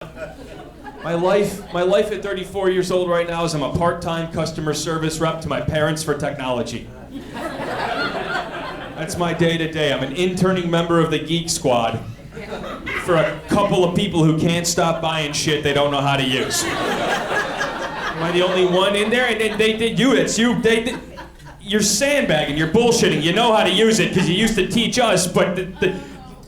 My life at 34 years old right now is I'm a part-time customer service rep to my parents for technology. That's my day-to-day. I'm an interning member of the Geek Squad for a couple of people who can't stop buying shit they don't know how to use. Am I the only one in there? And you're sandbagging, you're bullshitting. You know how to use it because you used to teach us, but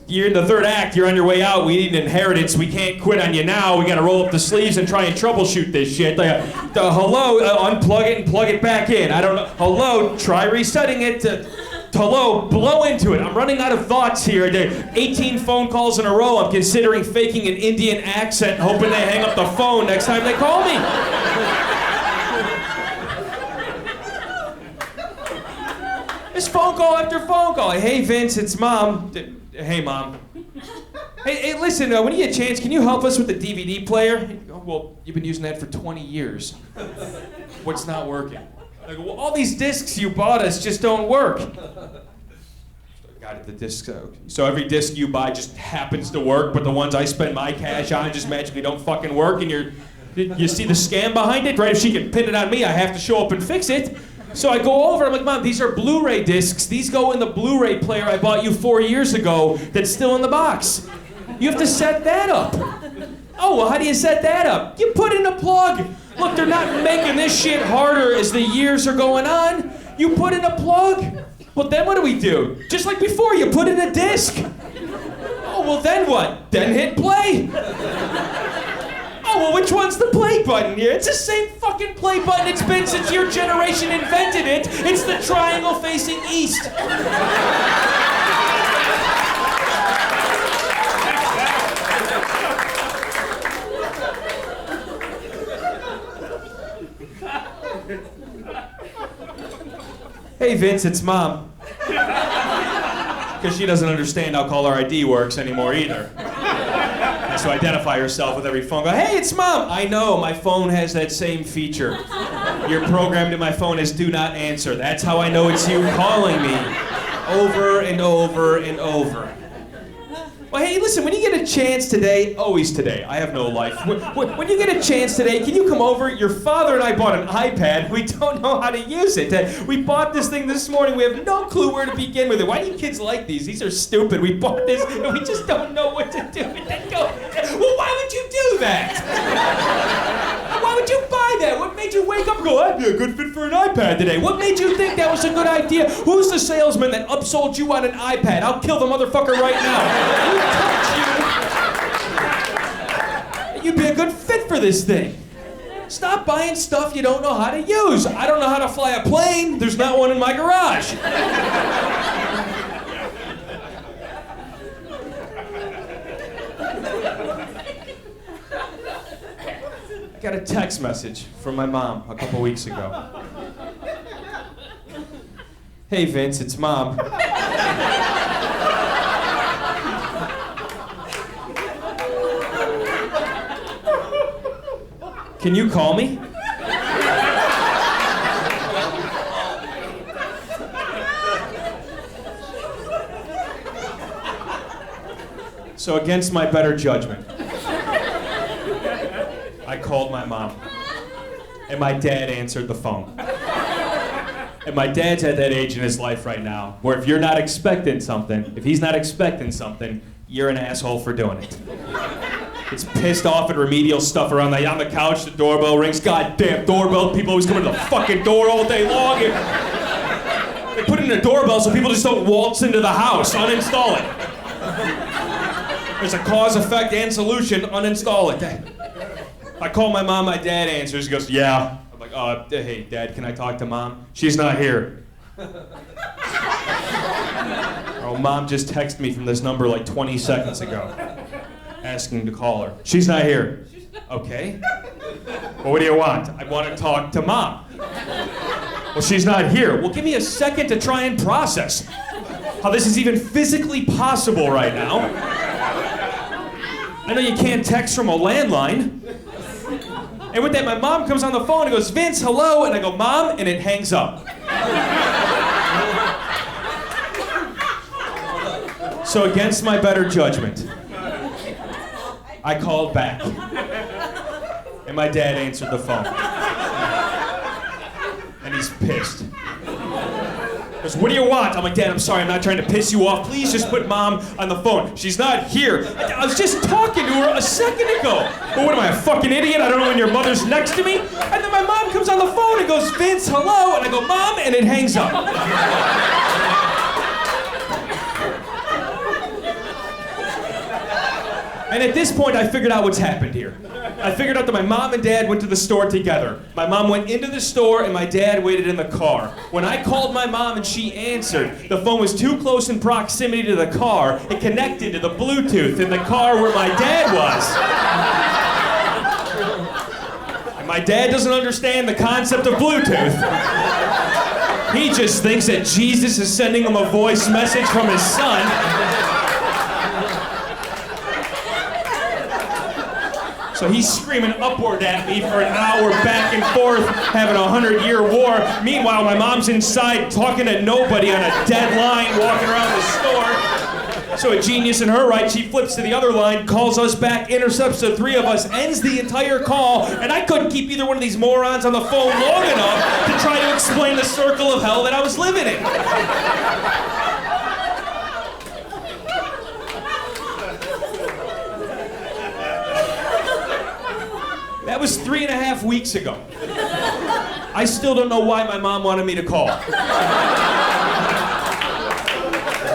you're in the third act, you're on your way out, we need an inheritance, we can't quit on you now, we gotta roll up the sleeves and try and troubleshoot this shit. Hello, unplug it and plug it back in. I don't know, hello, try resetting it. Hello, blow into it. I'm running out of thoughts here. 18 phone calls in a row, I'm considering faking an Indian accent, hoping they hang up the phone next time they call me. It's phone call after phone call. Hey Vince, it's Mom. Hey, Mom. Hey, listen, when you get a chance, can you help us with the DVD player? Oh, well, you've been using that for 20 years. What's not working? I go, well, all these discs you bought us just don't work. Got it, the discs. So every disc you buy just happens to work, but the ones I spend my cash on just magically don't fucking work, and you see the scam behind it, right? If she can pin it on me, I have to show up and fix it. So I go over, I'm like, Mom, these are Blu-ray discs. These go in the Blu-ray player I bought you 4 years ago that's still in the box. You have to set that up. Oh, well, how do you set that up? You put in a plug. Look, they're not making this shit harder as the years are going on. You put in a plug. Well, then what do? Just like before, you put in a disc. Oh, well, then what? Then hit play. Oh, well, which one's the play button here? It's the same fucking play button it's been since your generation invented it. It's the triangle facing east. Hey, Vince, it's Mom. Because she doesn't understand how caller ID works anymore either. To identify herself with every phone. Go, hey, it's Mom. I know, my phone has that same feature. You're programmed in my phone as do not answer. That's how I know it's you calling me. Over and over and over. Well, hey, listen, when you get a chance today, always today, I have no life. When you get a chance today, can you come over? Your father and I bought an iPad. We don't know how to use it. We bought this thing this morning. We have no clue where to begin with it. Why do you kids like these? These are stupid. We bought this and we just don't know what to do with it. Well, why would you do that? Why would you buy that? What made you wake up and go, I'd be a good fit for an iPad today? What made you think that was a good idea? Who's the salesman that upsold you on an iPad? I'll kill the motherfucker right now. You'd be a good fit for this thing. Stop buying stuff you don't know how to use. I don't know how to fly a plane. There's not one in my garage. I got a text message from my mom a couple weeks ago. Hey Vince, it's Mom. Can you call me? So against my better judgment, I called my mom. And my dad answered the phone. And my dad's at that age in his life right now where if you're not expecting something, if he's not expecting something, you're an asshole for doing it. It's pissed off at remedial stuff around on the couch, the doorbell rings, goddamn doorbell, people always come to the fucking door all day long. They put in a doorbell so people just don't waltz into the house, uninstall it. There's a cause, effect, and solution, uninstall it. I call my mom, my dad answers, he goes, yeah. I'm like, hey Dad, can I talk to Mom? She's not here. Oh, Mom just texted me from this number like 20 seconds ago. Asking to call her. She's not here. Okay. Well, what do you want? I want to talk to Mom. Well, she's not here. Well, give me a second to try and process how this is even physically possible right now. I know you can't text from a landline. And with that, my mom comes on the phone and goes, Vince, hello. And I go, Mom, and it hangs up. So against my better judgment, I called back. And my dad answered the phone. And he's pissed. He goes, what do you want? I'm like, Dad, I'm sorry, I'm not trying to piss you off. Please just put Mom on the phone. She's not here. I was just talking to her a second ago. Well, what am I, a fucking idiot? I don't know when your mother's next to me? And then my mom comes on the phone and goes, Vince, hello? And I go, Mom, and it hangs up. And at this point, I figured out what's happened here. I figured out that my mom and dad went to the store together. My mom went into the store and my dad waited in the car. When I called my mom and she answered, the phone was too close in proximity to the car. It connected to the Bluetooth in the car where my dad was. And my dad doesn't understand the concept of Bluetooth. He just thinks that Jesus is sending him a voice message from his son. So he's screaming upward at me for an hour, back and forth, having a 100-year war. Meanwhile, my mom's inside talking to nobody on a dead line, walking around the store. So a genius in her right, she flips to the other line, calls us back, intercepts the three of us, ends the entire call, and I couldn't keep either one of these morons on the phone long enough to try to explain the circle of hell that I was living in. That was 3.5 weeks ago. I still don't know why my mom wanted me to call.